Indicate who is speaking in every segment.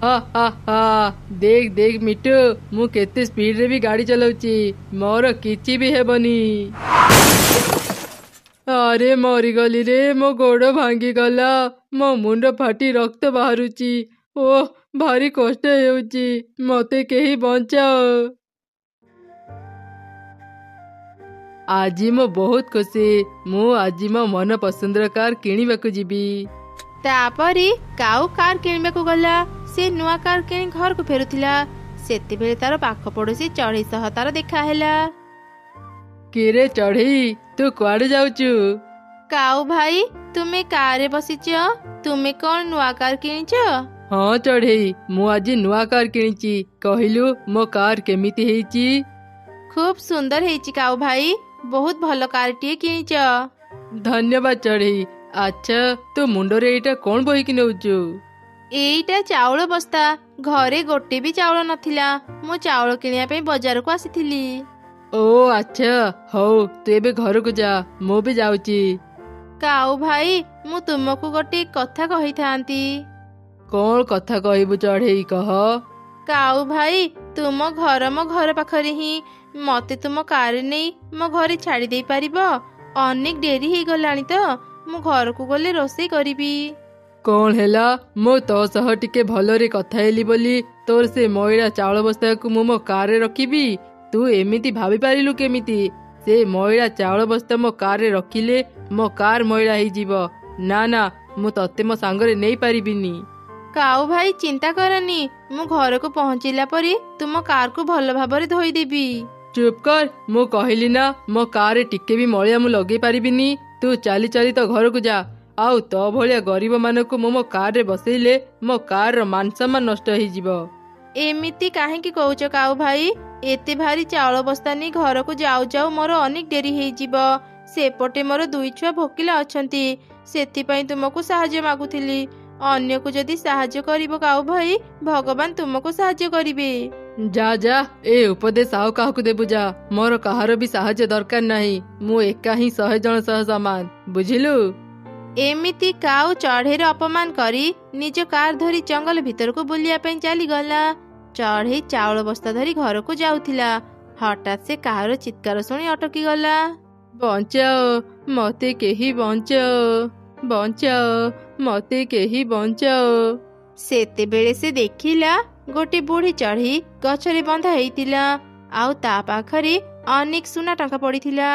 Speaker 1: हा हा हा देख देख मिठू मु केते स्पीड रे भी गाड़ी चलाउची मोर किछि भी हेबनी। अरे मरीगली रे मो गोड़ भांगी गला मो मुंड फाटी रक्त बाहरुची। ओह भारी कष्ट हेउची मते केही बंचाओ। आजी मो बहुत खुशी मु आजी मो मन पसंदर कार किणिबाकु जीबी।
Speaker 2: तापरी काऊ कार किणिबाकु गला। से नुआ कार किणी घर को फेरुथिला सेतिबेले तार पाख पड़ोसी चढ़ई सह तार देखा हैला।
Speaker 1: किरे चढ़ई तू कुआडे जाउचु?
Speaker 2: काऊ भाई तुमे कार रे बसिच तुमे कौन नुआ कार किणिच?
Speaker 1: हाँ चढ़ई मु आजी नुआ कार किणिची कहिलु मो कार केमिति हेइची?
Speaker 2: खूब सुंदर हेइची काऊ भाई बहुत भल कार टिए किणिच।
Speaker 1: धन्यवाद चढ़ई। अच्छा तू मुंडरे एटा कौन बोहिकी नेउचु?
Speaker 2: एईटा चाउल बस्ता घरे गोटे भी चाउल नथिला मो चाउल किनिया पे बाजार को आसीथिली।
Speaker 1: ओ अच्छा हौ तू एबे घर को जा मु भी जाउची।
Speaker 2: काऊ भाई मु तुमको गोटे कथा कही थांती।
Speaker 1: कौन कथा कहबु चढ़ई कह?
Speaker 2: काऊ भाई तुम घर मो घर पाखरे ही मते तुम कार नहीं मो घरे छाड़ी दे पारिबो? अनेक डेरी ही गलानी तो मु घर को गले रोसई करिबी।
Speaker 1: कौन हेला मो तो सह टिके भलरे कथा हेली बोली तोर से मइला चाउल बस्ता को मो कार रे रखिबी? तू एमिति भाबी पारिलु केमिति? से मइला चाउल बस्ता मो कार रे रखिले मो कार मइला ही जीवो। ना ना मु तते मो सांगरे नहीं पारिबिनी।
Speaker 2: काऊ भाई चिंता करनी मु घर को पहुंचिला परी तुम कार को भल भाबरे धोई देबी।
Speaker 1: चुप कर मु कहली ना मो कार रे टिके भी मलिया मु लगे पारिबिनी। तू चाली चाली तो घर को जा आउ तो भलिया गरीब मानक मो कार रे बसैले मो कार रो मान सम्मान नष्ट ही जीवो।
Speaker 2: एमिति काहेकि कहूच काऊ भाई? एते भारी चाउल बस्ता नहीं घर को जाऊ जाऊ मोर अनेक डेरी हे जीवो। सेपटे मोर दुई छुआ भोकिला अछंती सेथिपई तुमको सहाय्य मागुथिली। अन्य को जदि सहाय्य करिवो काऊ भाई भगवान तुमको सहाय्य करिवे।
Speaker 1: जा जा ए उपदेश आउ काहकु देबु जा मोर कहार भी सहाय्य दरकार नाही मु एका ही 100 जन सह समान बुझिलु।
Speaker 2: एमिति काऊ चढ़ेर अपमान करी निज कार धरी जंगल भीतर को बुलिया ପାଇଁ चली गला। चढ़ई चाउल बस्ता धरी घर को जाउथिला हठात से काହାର चित्कार सुनी अटकी गला।
Speaker 1: बंचाओ मते केही बंचाओ बंचाओ मते केही बंचाओ।
Speaker 2: सेतेबेले से देखिला गोटे बुढ़ी चढ़ी गछरे बंधा हेइतिला आउ ता पाखरे अनेक सुना टंका पड़ीथिला।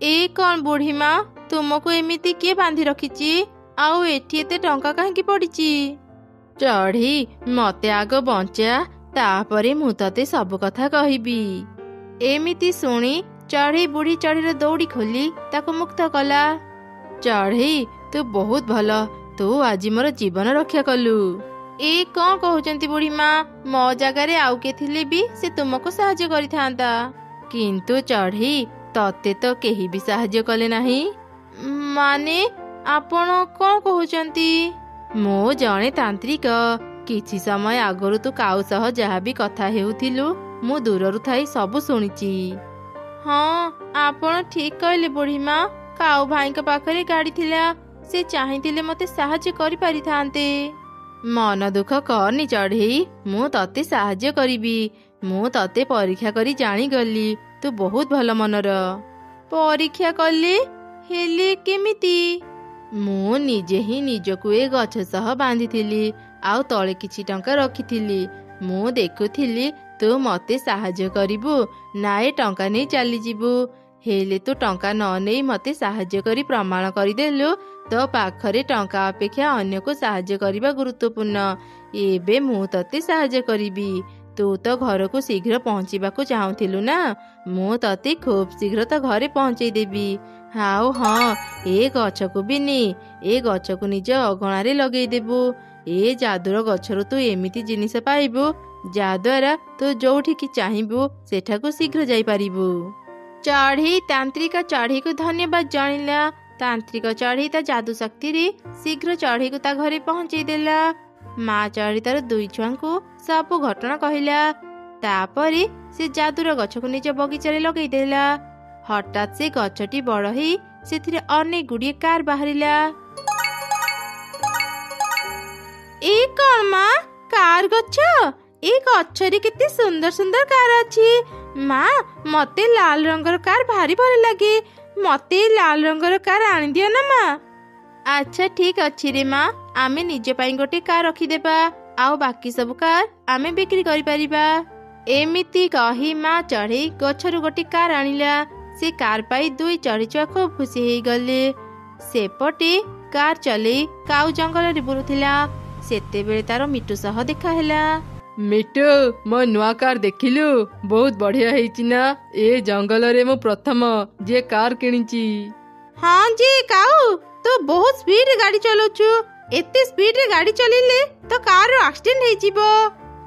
Speaker 2: ए कौन बुढ़ी माँ तुमको एमिति किए बांधी रखिची आउ एठी एते टंका काहेकि पड़ीची? चढ़ी मते आग बंचा तापरे मु तते सब कथा कहिबी। एमिति सुनी चढ़ी बुढ़ी चढ़ीर दौड़ी खोली ताको मुक्त कला। चढ़ी तू बहुत भल तू आज मोर जीवन रक्षा कलु। ए कौन कहउचंती बुढ़ी माँ मो जगारे आउ के थिले भी से तुमको सहाय्य करिथांता किंतु चढ़ी तते तो केही भी सहाय्य कले नाही। माने आपण कौन कहउचंती? मो जणे तांत्रिक किछि समय आगरु तू काउ सह जहा भी कथा हेउथिलु मु दूररु थाई सब सुनिची। हाँ आपण ठीक कहले बुढ़ी माँ काउ भाई के पाखरे गाड़ी थिला से चाहिथिले मते सहाय्य करि पारिथांते। मन दुख करनी चढ़ई मु तते सहाय्य करिबी। मु तते परीक्षा करी जानी गली तू बहुत भल मनर। परीक्षा कले हेले केमिति? मु निजे ही निजकु ए गछ सह बांधिथिली आउ तळे किछि टंका रखिथिली। मु देखुथिली तू मते सहाय्य करिबु ना ए टंका नै चली जिबु। हेले तू टंका न नै मते सहाय्य करी प्रमाण करिदेलु तो पाखरे टंका अपेक्षा अन्य को सहाय्य करिबा गुरुत्वपूर्ण। एबे मु तते सहाय्य करिबी। तू तो घर को शीघ्र पहुँचीबाकू चाहूथिलु ना मु तते खूब शीघ्र तो घरे पहुँचई देबी। हाउ हाँ ए गछ को भी नी ए गछ को निज अगणारे लगेई देबु। ए जादुर गछरु तू एमिति जिनिस पाइबु जाद्वारा तू जोठी की चाहिबु सेठाकू शीघ्र जाई पारिबु। चढ़ी तांत्रिक चढ़ी को धन्यवाद जानिला। तांत्रिक चढ़ी ता जादू शक्ति रे शीघ्र चढ़ी को ता घरे पहुँचई देला। माँ चढ़ी तार दुई छुआ को सब घटना कहला। तापरे से जादूर गछ को निज बगीचारे लगेई देला। हठात से गछटी बड़ ही सेथिरे अनेक गुड़िए कार बाहरिला। ए कौन माँ कार कार गछ ए गछरे केते सुंदर सुंदर कार अछि माँ मते लाल रंगर कार भारी भल लगे मते लाल रंगर कार आनी दियो ना माँ। अच्छा ठीक अच्छी रे माँ आमे निज पाई गोटे कार रखिदेबा आउ बाकी सब कार आमे बिक्री करि परिबा। एमिति कही माँ चढ़ी गछरु गोटे कार आनिला। से कार पाई दुई चढ़ी छुआ खूब खुशी हेई गले। सेपटे कार चले काउ जंगल रे बुलुथिला। सेते बेले तार मिटू सह देखा हैला।
Speaker 1: मिटू मो नुआ कार देखिलु बहुत बढ़िया हेइची ना। ए जंगल रे मो प्रथम जे कार किनिची।
Speaker 2: हाँ जी काउ तो बहुत स्पीड रे गाड़ी चलाउछु। एते स्पीड रे गाड़ी चलिले तो कार रो एक्सीडेंट हेई जिवो।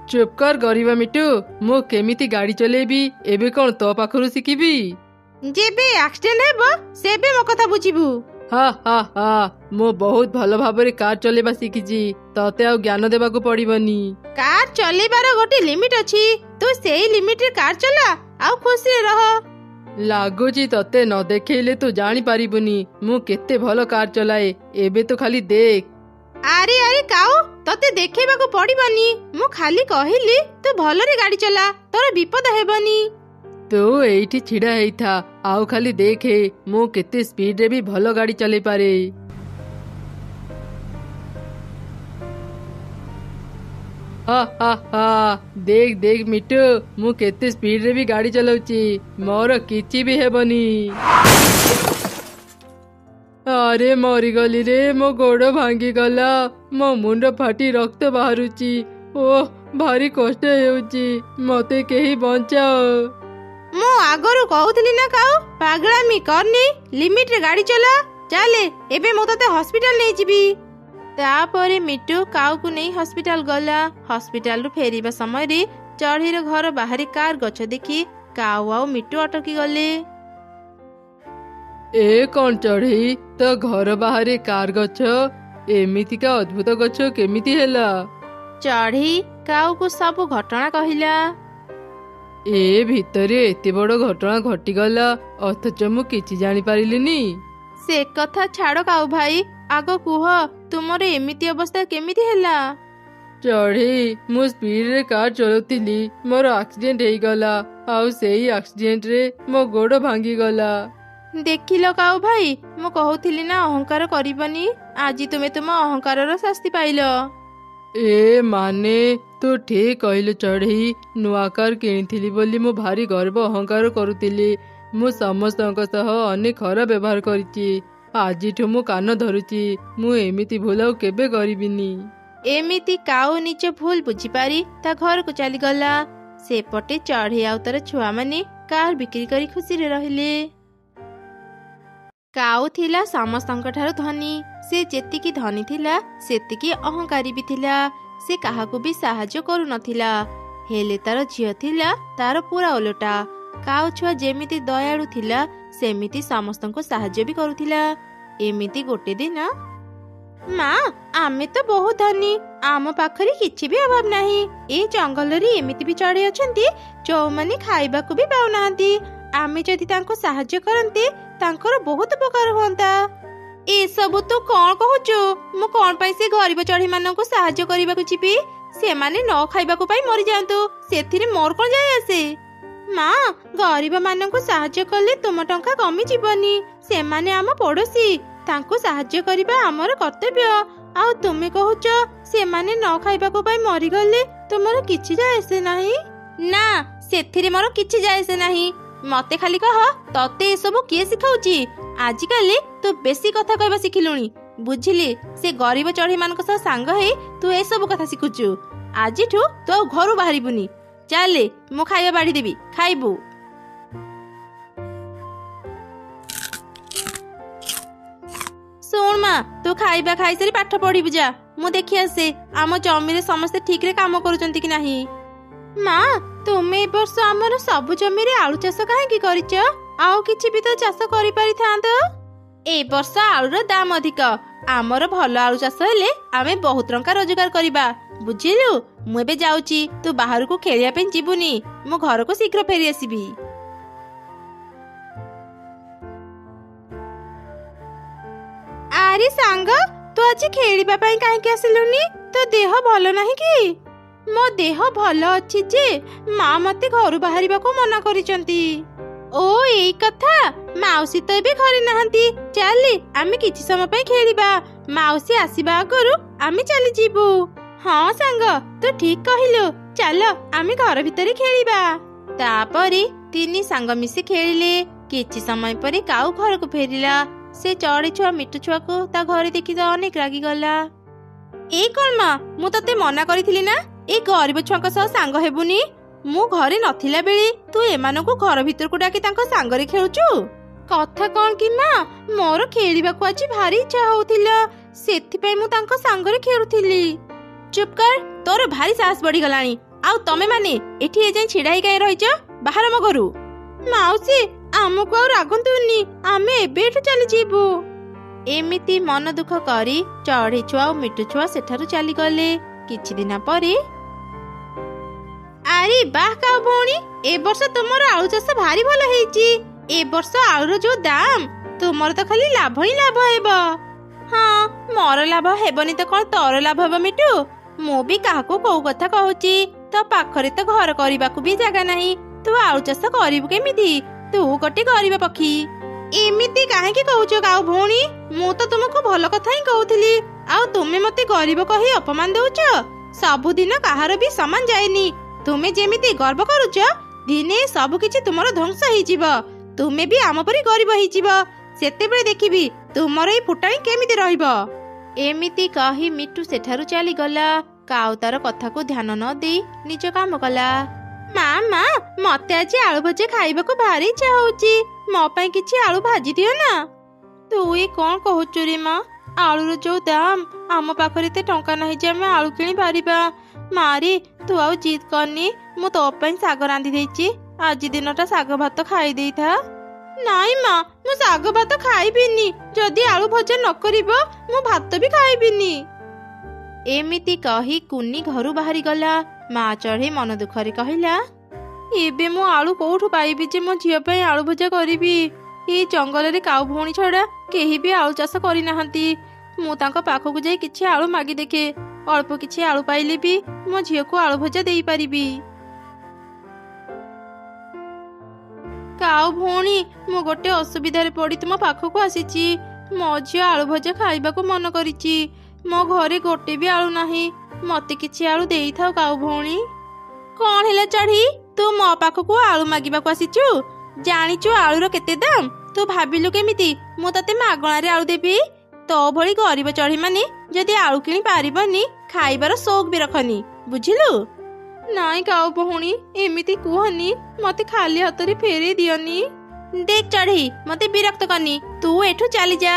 Speaker 1: चुप कर गरीबा मिटू मो केमिति गाड़ी चलेबी एबे कोन तो पाखरु सिकिबी।
Speaker 2: जेबे एक्सीडेंट हेबो सेबे मो कथा बुझिबु।
Speaker 1: हा हा हा मो बहुत भलो भाबरे कार चलेबा सिकिची तते आ ज्ञान देबाकू पड़िबनी।
Speaker 2: कार चलेबार गोटे लिमिट अछि तू सेही लिमिट रे कार चला आ खुशी रे रह।
Speaker 1: लागुची तते न देखेले तू जानी पारिबुनी मु केते भलो कार चलाए एबे तो खाली देख।
Speaker 2: अरे अरे काऊ तते देखेबाकू पड़िबनी मु खाली कहिली तू भलरे गाड़ी चला तोर विपद हेबनी।
Speaker 1: तू एठी छिड़ा हेइथा आउ खाली देखे मु केते स्पीड रे भी भलो गाड़ी चले पारे। हा हा हा देख देख मिटू मु केते स्पीड रे भी गाड़ी चलाउची मोर किछि भी हेबनी। अरे मरी गली रे मो गोड़ भांगी गला मो मुंड फाटी रक्त बाहरुची ओह भारी कष्ट हेउची मते केही बंचाओ।
Speaker 2: मु आगरु कहउतली ना काऊ पागलामी करनी लिमिट रे गाड़ी चला चाले एबे मो तते हॉस्पिटल नै जिबी। तापरे मिटू काऊ को नै हॉस्पिटल गला। हॉस्पिटल रु फेरिबा समय रे चढ़ीर घर बाहरी कार गछ देखि काऊ आउ मिटू अटकी गले।
Speaker 1: ए कौन चढ़ी तो घर बाहर कार गछ एमिति का अद्भुत गछ केमिति हेला।
Speaker 2: चढ़ी काऊ को सब घटना कहिला।
Speaker 1: ए भितरे एते बड़ घटना घटिगला अथच मु किछि जानि पारिलिनी।
Speaker 2: से कथा छाड़ काऊ भाई आगो कुह तुमर एमिति अवस्था केमिति हेला।
Speaker 1: चढ़ी मु स्पीड रे कार चलौतिली मोर एक्सीडेंट हेई गला आउ सेही एक्सीडेंट रे मो गोड़ भांगी गला।
Speaker 2: देखिल काऊ भाई मु कहूथिली ना अहंकार करिबनी आजी तुमे तुम अहंकारर शास्ति पाइल।
Speaker 1: ए माने तू ठीक कहलु चढ़ी नुआ कार किनिथिली बोली मु भारी गर्व अहंकार करुतिली मु समस्तक सह अनेक खराब व्यवहार करिची आजिठु मु कान धरुची मु एमिति भूल आउ केबे करिबिनी।
Speaker 2: एमिति काऊ निज भूल बुझी पारी ता घर को चली गला। सेपटे चढ़ी आउ तार छुआ माने कार बिक्री करी खुशी रे रहिले। काऊ थिला समस्तंक ठारू धनी से जेतिकी धनी थिला सेतिकी अहंकारी भी थिला। से काहाकू भी साहाଯ୍ୟ करू नथिला हेले तार झियो थिला तार पूरा ओलटा। काऊ छुआ जेमिति दयाळु थिला सेमिति समस्तंको साहाଯ୍ୟ भी करूथिला। एमिति गोटे दिन माँ आमे तो बहुत धनी आम पाखरे किछि भी अभाव नाही। ए जंगल रे एमिति भी चढ़ी अछंती जो माने खाइबाकू भी पाउ नाहंती। आमे जदि तांको साहाଯ୍य करंते तांकर बहुत उपकार होंता। ए सब तू कौन कहूचु मु कौन पाई से गरीब चढ़ी माननको साहाଯ୍य करिबाकू चिपी से माने न खाइबाकू पाई मरि जांतु सेथिरे मोर कोन जाय आसे। माँ गरीब माननको साहाଯ୍य कले तुम टंका कमी जीवनी से माने आम पड़ोसी तांको साहाଯ୍य करिबा हमर कर्तव्य। आउ तुमे कहूच से माने न खाइबाकू पाई मरि गले तुमर किछि जाय आसे नाही। ना सेथिरे मोर किछि जाय आसे नाही मते खाली कह तते ए सब किए सिखाउची। आजिकाली तू बेसी कथा कहबा सिखिलुनी बुझिली से गरीब चढ़ी मानक सह सांग हे तू ए सब कथा सिखुचु। आजिठु तू घरु बाहरिबुनी चाले मु खाइबा बाड़ी देबी खाइबु। सुन माँ तू खाइबा खाई सारी पाठ पढ़िबु जा मु देखि आसे आम जमी रे समस्ते ठीक रे काम करूचंती कि नाही। माँ तुमे ए वर्ष हमर सब जमी रे आलू चाष काहेकि करिच आउ किछि भी तो चाष करि पारि थांत। ए वर्ष आलूर दाम अधिक आमर भल आलू चाष हेले आमे बहुत टंका रोजगार करिबा बुझिलु। मु एबे जाउची तू बाहर को खेलिया पे जीबुनी मु घर को शीघ्र फेरी आसीबी। आरे सांग तू आज खेलिबा पई काहेकि आसिलुनी तो देह भल नाही कि। ମୋ ଦେହ ଭଲ ଅଛି ଯେ ମା ମତେ ଘରୁ ବାହାରିବାକୁ ମନା କରିଛନ୍ତି। ଓ ଏଇ କଥା, ମାଉସୀ ତ ଏବେ ଘରେ ନାହାନ୍ତି। ଚାଲେ ଆମେ କିଛି ସମୟ ପାଇଁ ଖେଳିବା। ମାଉସୀ ଆସିବା ଆଗରୁ ଆମେ ଚାଲିଯିବୁ। ହଁ ସାଙ୍ଗ, ତୁ ଠିକ କହିଲୁ। ଚାଲ ଆମେ ଘର ଭିତରେ ଖେଳିବା। ତାପରେ ତିନି ସାଙ୍ଗ ମିଶି ଖେଳିଲେ। କିଛି ସମୟ ପରେ କାଉ ଘରକୁ ଫେରିଲା। ସେ ଚଢ଼େଇ ଛୁଆ ମିଟୁ ଛୁଆକୁ ତା ଘରେ ଦେଖି ତ ଅନେକ ରାଗିଗଲା। ଏ କଣ ମା, ମୁଁ ତତେ ମନା କରିଥିଲି ନା ଏ ଗରିବ ଛୁଆଙ୍କ ସହ ସାଙ୍ଗ ହେବୁନି। ମୁଁ ଘରେ ନଥିଲା ବେଳେ ତୁ ଏମାନଙ୍କୁ ଘର ଭିତରକୁ ଡାକି ତାଙ୍କ ସାଙ୍ଗରେ ଖେଳୁଛୁ। କଥା କଣ କି ମା, ମୋର ଖେଳିବାକୁ ଆଜି ଭାରି ଇଚ୍ଛା ହଉଥିଲା, ସେଥିପାଇଁ ମୁଁ ତାଙ୍କ ସାଙ୍ଗରେ ଖେଳୁଥିଲି। ଚୁପ କର, ତୋର ଭାରି ସାହସ ବଢିଗଲାଣି। ଆଉ ତମେ ମାନେ ଏଠି ଏଯାଏଁ ଛିଡା ହେଇ କାହିଁ ରହିଛ? ବାହାର ମୋ ଘରୁ। ମାଉସୀ, ଆମକୁ ଆଉ ରାଗନ୍ତୁନି, ଆମେ ଏବେ ଏଠୁ ଚାଲିଯିବୁ। ଏମିତି ମନ ଦୁଃଖ କରି ଚଢ଼େଇ ଛୁଆ ଆଉ ମିଟୁ ଛୁଆ ସେଠାରୁ ଚାଲିଗଲେ। କିଛି ଦିନ ପରେ, ଆରେ ବାଃ କାଉ ଭଉଣୀ, ଏ ବର୍ଷ ତୁମର ଆଳୁ ଚାଷ ଭାରି ଭଲ ହେଇଛି। ଏ ବର୍ଷ ଆଳୁର ଯୋଉ ଦାମ, ତୁମର ତ ଖାଲି ଲାଭ ହିଁ ଲାଭ ହେବ। ହଁ, ମୋର ଲାଭ ହେବନି ତ କଣ ତୋର ଲାଭ ହେବ ମିଟୁ? ମୁଁ ବି କାହାକୁ କୋଉ କଥା କହୁଛି। ତୋ ପାଖରେ ତ ଘର କରିବାକୁ ବି ଜାଗା ନାହିଁ। ତୁ ଆଳୁ ଚାଷ କରିବୁ କେମିତି? ତୁ ଗୋଟେ ଗରିବ ପକ୍ଷୀ। ଏମିତି କାହିଁକି କହୁଛ କାଉ ଭଉଣୀ? ମୁଁ ତ ତୁମକୁ ଭଲ କଥା ହିଁ କହୁଥିଲି, ଆଉ ତୁମେ ମତେ ଗରିବ କହି ଅପମାନ ଦଉଛ। ସବୁଦିନ କାହାର ବି ସମାନ ଯାଏନି। ତୁମେ ଯେମିତି ଗର୍ବ କରୁଛ, ଦିନେ ସବୁ କିଛି ତୁମର ଧ୍ୱଂସ ହେଇଯିବ। ତୁମେ ବି ଆମ ପରି ଗରିବ ହେଇଯିବ। ସେତେବେଳେ ଦେଖିବି ତୁମର ଏଇ ଫୁଟାଣି କେମିତି ରହିବ। ଏମିତି କହି ମିଟୁ ସେଠାରୁ ଚାଲିଗଲା। କାଉ ତାର କଥାକୁ ଧ୍ୟାନ ନ ଦେଇ ନିଜ କାମ କଲା। ମା, ମତେ ଆଜି ଆଳୁ ଭଜା ଖାଇବାକୁ ଭାରି ଇଚ୍ଛା ହଉଛି। ମୋ ପାଇଁ କିଛି ଆଳୁ ଭାଜି ଦିଅ ନା। ତୁ ଏ କଣ କହୁଛୁ ରେ ମା? ଆଳୁର ଯୋଉ ଦାମ, ଆମ ପାଖରେ ଏତେ ଟଙ୍କା ନାହିଁ ଯେ ଆମେ ଆଳୁ କିଣି ପାରିବା। ମାରି, ତୁ ଆଉ ଜିଦ୍ କରନି। ମୁଁ ତୋ ପାଇଁ ଶାଗ ରାନ୍ଧି ଦେଇଛି। ଆଜି ଦିନଟା ଶାଗ ଭାତ ଖାଇ ଦେଇଥା। ନାଇଁ ମା, ମୁଁ ଶାଗ ଭାତ ଖାଇବିନି। ଯଦି ଆଳୁ ଭଜା ନ କରିବ, ମୁଁ ଭାତ ବି ଖାଇବିନି। ଏମିତି କହି କୁନି ଘରୁ ବାହାରି ଗଲା। ମା ଚଢ଼େଇ ମନ ଦୁଃଖରେ କହିଲା, ଏବେ ମୁଁ ଆଳୁ କୋଉଠୁ ପାଇବି ଯେ ମୋ ଝିଅ ପାଇଁ ଆଳୁ ଭଜା କରିବି? ଏଇ ଜଙ୍ଗଲରେ କାଉ ଭଉଣୀ ଛଡା କେହି ବି ଆଳୁ ଚାଷ କରିନାହାନ୍ତି। ମୁଁ ତାଙ୍କ ପାଖକୁ ଯାଇ କିଛି ଆଳୁ ମାଗି ଦେଖେ। ଅଳ୍ପ କିଛି ଆଳୁ ପାଇଲେ ବି ମୋ ଝିଅକୁ ଆଳୁ ଭଜା ଦେଇପାରିବି। କାଉ ଭଉଣୀ, ମୁଁ ଗୋଟେ ଅସୁବିଧାରେ ପଡି ତୁମ ପାଖକୁ ଆସିଛି। ମୋ ଝିଅ ଆଳୁ ଭଜା ଖାଇବାକୁ ମନ କରିଛି। ମୋ ଘରେ ଗୋଟେ ବି ଆଳୁ ନାହିଁ। ମତେ କିଛି ଆଳୁ ଦେଇଥାଉ କାଉ ଭଉଣୀ। କଣ ହେଲା ଚଢ଼େଇ, ତୁ ମୋ ପାଖକୁ ଆଳୁ ମାଗିବାକୁ ଆସିଛୁ? ଜାଣିଛୁ ଆଳୁର କେତେ ଦାମ? ତୁ ଭାବିଲୁ କେମିତି ମୁଁ ତତେ ମାଗଣାରେ ଆଳୁ ଦେବି? ତୋ ଭଳି ଗରିବ ଚଢ଼େଇ ମାନେ ଯଦି ଆଳୁ କିଣି ପାରିବନି, ଖାଇବାର ସୌକ ବି ରଖନି, ବୁଝିଲୁ? ନାଇଁ କାଉ ଭଉଣୀ, ଏମିତି କୁହନି। ମତେ ଖାଲି ହାତରେ ଫେରେଇ ଦିଅନି। ଦେଖ ଚଢ଼େଇ, ମତେ ବିରକ୍ତ କରନି। ତୁ ଏଠୁ ଚାଲିଯା।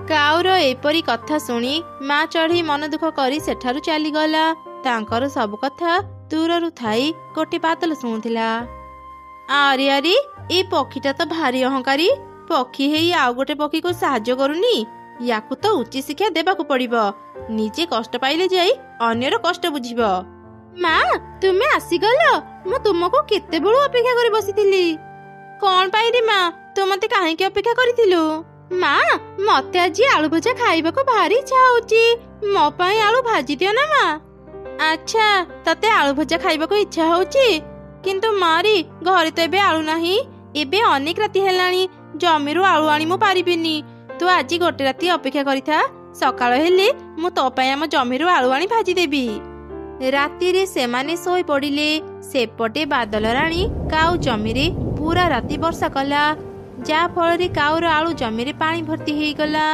Speaker 2: କାଉର ଏପରି କଥା ଶୁଣି ମା ଚଢ଼େଇ ମନ ଦୁଃଖ କରି ସେଠାରୁ ଚାଲିଗଲା। ତାଙ୍କର ସବୁ କଥା ଦୂରରୁ ଥାଇ ଗୋଟେ ବାଦଲ ଶୁଣୁଥିଲା। ଆରେ ଆରେ, ଏ ପକ୍ଷୀଟା ତ ଭାରି ଅହଙ୍କାରୀ। ପକ୍ଷୀ ହେଇ ଆଉ ଗୋଟେ ପକ୍ଷୀକୁ ସାହାଯ୍ୟ କରୁନି। ୟାକୁ ତ ଉଚିତ ଶିକ୍ଷା ଦେବାକୁ ପଡିବ। ନିଜେ କଷ୍ଟ ପାଇଲେ ଯାଇ ଅନ୍ୟର କଷ୍ଟ ବୁଝିବ। ମା, ତୁମେ ଆସିଗଲ। ମୁଁ ତୁମକୁ କେତେବେଳୁ ଅପେକ୍ଷା କରି ବସିଥିଲି। କଣ ପାଇଁ ରେ ମା, ତୁ ମତେ କାହିଁକି ଅପେକ୍ଷା କରିଥିଲୁ? ମା, ମତେ ଆଜି ଆଳୁ ଭଜା ଖାଇବାକୁ ଭାରି ଇଚ୍ଛା ହଉଛି। ମୋ ପାଇଁ ଆଳୁ ଭାଜି ଦିଅ ନା ମା। ଆଚ୍ଛା, ତତେ ଆଳୁ ଭଜା ଖାଇବାକୁ ଇଚ୍ଛା ହଉଛି, କିନ୍ତୁ ମାରି ଘରେ ତ ଏବେ ଆଳୁ ନାହିଁ। ଏବେ ଅନେକ ରାତି ହେଲାଣି, ଜମିରୁ ଆଳୁ ଆଣି ମୁଁ ପାରିବିନି। ତୁ ଆଜି ଗୋଟେ ରାତି ଅପେକ୍ଷା କରିଥା। ସକାଳ ହେଲେ ମୁଁ ତୋ ପାଇଁ ଆମ ଜମିରୁ ଆଳୁ ଆଣି ଭାଜିଦେବି। ରାତିରେ ସେମାନେ ଶୋଇ ପଡ଼ିଲେ। ସେପଟେ ବାଦଲ ରାଣୀ କାଉ ଜମିରେ ପୁରା ରାତି ବର୍ଷା କଲା, ଯାହା ଫଳରେ କାଉର ଆଳୁ ଜମିରେ ପାଣି ଭର୍ତ୍ତି ହେଇଗଲା।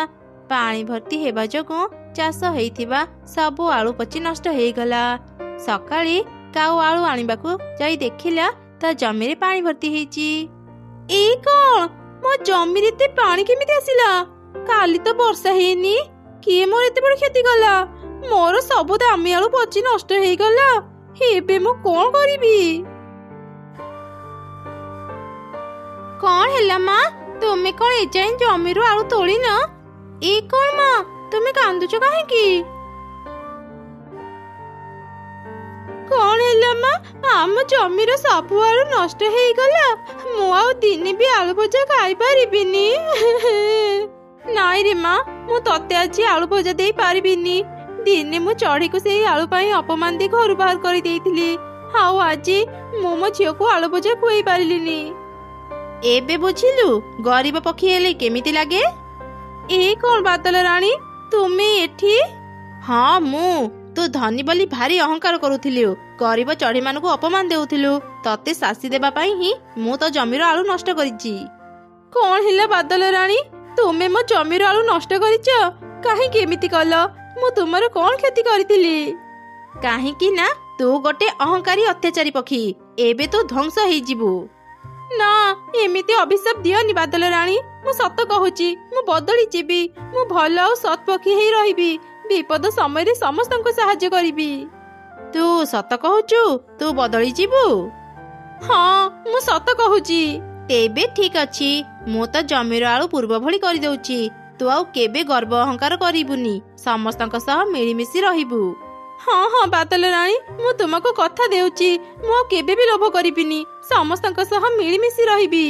Speaker 2: ପାଣି ଭର୍ତ୍ତି ହେବା ଯୋଗୁଁ ଚାଷ ହେଇଥିବା ସବୁ ଆଳୁ ପଚି ନଷ୍ଟ ହେଇଗଲା। ସକାଳେ କାଉ ଆଳୁ ଆଣିବାକୁ ଯାଇ ଦେଖିଲା ତା ଜମିରେ ପାଣି ଭର୍ତ୍ତି ହେଇଛି। ଏଇ କଣ, ମୋ ଜମିରେ ଏତେ ପାଣି କେମିତି ଆସିଲା? କାଲି ତ ବର୍ଷା ହେଇନି। କିଏ ମୋର ଏତେ ବଡ କ୍ଷତି କଲା? ମୋର ସବୁ ଦାମୀ ଆଳୁ ପଚି ନଷ୍ଟ ହେଇଗଲା। ଏବେ ମୁଁ କଣ କରିବି? କଣ ହେଲା ମା, ତୁମେ କଣ ଏଯାଏଁ ଜମିରୁ ଆଳୁ ତୋଳିନ? ଏଇ କଣ ମା, ତୁମେ କାନ୍ଦୁଛ କାହିଁକି? କଣ ହେଲା ମା, ଆମ ଜମିର ସବୁ ଆଳୁ ନଷ୍ଟ ହେଇଗଲା। ମୁଁ ଆଉ ଦିନେ ବି ଆଳୁ ଭଜା ଖାଇପାରିବିନି। ନାଇଁ ରେ ମା, ମୁଁ ତତେ ଆଜି ଆଳୁ ଭଜା ଦେଇ ପାରିବିନି। ଦିନେ ମୁଁ ଚଢ଼େଇକୁ ସେଇ ଆଳୁ ପାଇଁ ଅପମାନ ଦେଇ ଘରୁ ବାହାର କରିଦେଇଥିଲି। ଆଉ ଆଜି ମୁଁ ମୋ ଝିଅକୁ ଆଳୁ ଭଜା ଖୁଆଇ ପାରିଲିନି। ଏବେ ବୁଝିଲୁ ଗରିବ ପକ୍ଷୀ ହେଲେ କେମିତି ଲାଗେ? ଏ କଣ ବାଦଲ ରାଣୀ, ତୁମେ ଏଠି? ହଁ ମୁଁ। ତୁ ଧନୀ ବୋଲି ଭାରି ଅହଙ୍କାର କରୁଥିଲୁ, ଗରିବ ଚଢ଼େଇମାନଙ୍କୁ ଅପମାନ ଦେଉଥିଲୁ। ତତେ ଶାସ୍ତି ଦେବା ପାଇଁ ହିଁ ମୁଁ ତ ଜମିର ଆଳୁ ନଷ୍ଟ କରିଛି। କଣ ହେଲା ବାଦଲ ରାଣୀ, ତୁମେ ମୋ ଜମିର ଆଳୁ ନଷ୍ଟ କରିଛ? କାହିଁକି ଏମିତି କଲ? ମୁଁ ତୁମର କଣ କ୍ଷତି କରିଥିଲି? କାହିଁକି ନା ତୁ ଗୋଟେ ଅହଙ୍କାରୀ ଅତ୍ୟାଚାରୀ ପକ୍ଷୀ। ଏବେ ତୁ ଧ୍ୱଂସ ହେଇଯିବୁ। ନା, ଏମିତି ଅଭିଶାପ ଦିଅନି ବାଦଲ ରାଣୀ। ମୁଁ ସତ କହୁଛି, ମୁଁ ବଦଳି ଯିବି। ମୁଁ ଭଲ ଆଉ ସତ୍ ପକ୍ଷୀ ହେଇ ରହିବି। ବିପଦ ସମୟରେ ସମସ୍ତଙ୍କୁ ସାହାଯ୍ୟ କରିବି। ତୁ ସତ କହୁଛୁ? ତୁ ବଦଳି ଯିବୁ? ହଁ, ମୁଁ ସତ କହୁଛି। ତେବେ ଠିକ ଅଛି, ମୁଁ ତ ଜମିର ଆଳୁ ପୂର୍ବ ଭଳି କରିଦଉଛି। ତୁ ଆଉ କେବେ ଗର୍ବ ଅହଙ୍କାର କରିବୁନି। ସମସ୍ତଙ୍କ ସହ ମିଳିମିଶି ରହିବୁ। ହଁ ହଁ ବାଦଲ ରାଣୀ, ମୁଁ ତୁମକୁ କଥା ଦେଉଛି, ମୁଁ ଆଉ କେବେ ବି ଲୋଭ କରିବିନି। ସମସ୍ତଙ୍କ ସହ ମିଳିମିଶି ରହିବି।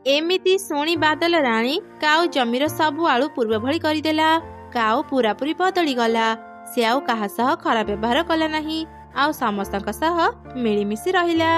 Speaker 2: ଏମିତି ଶୁଣି ବାଦଲ ରାଣୀ କାଉ ଜମିର ସବୁ ଆଳୁ ପୂର୍ବ ଭଳି କରିଦେଲା। କାଉ ପୁରାପୁରି ବଦଳି ଗଲା। ସେ ଆଉ କାହା ସହ ଖରାପ ବ୍ୟବହାର କଲା ନାହିଁ, ଆଉ ସମସ୍ତଙ୍କ ସହ ମିଳିମିଶି ରହିଲା।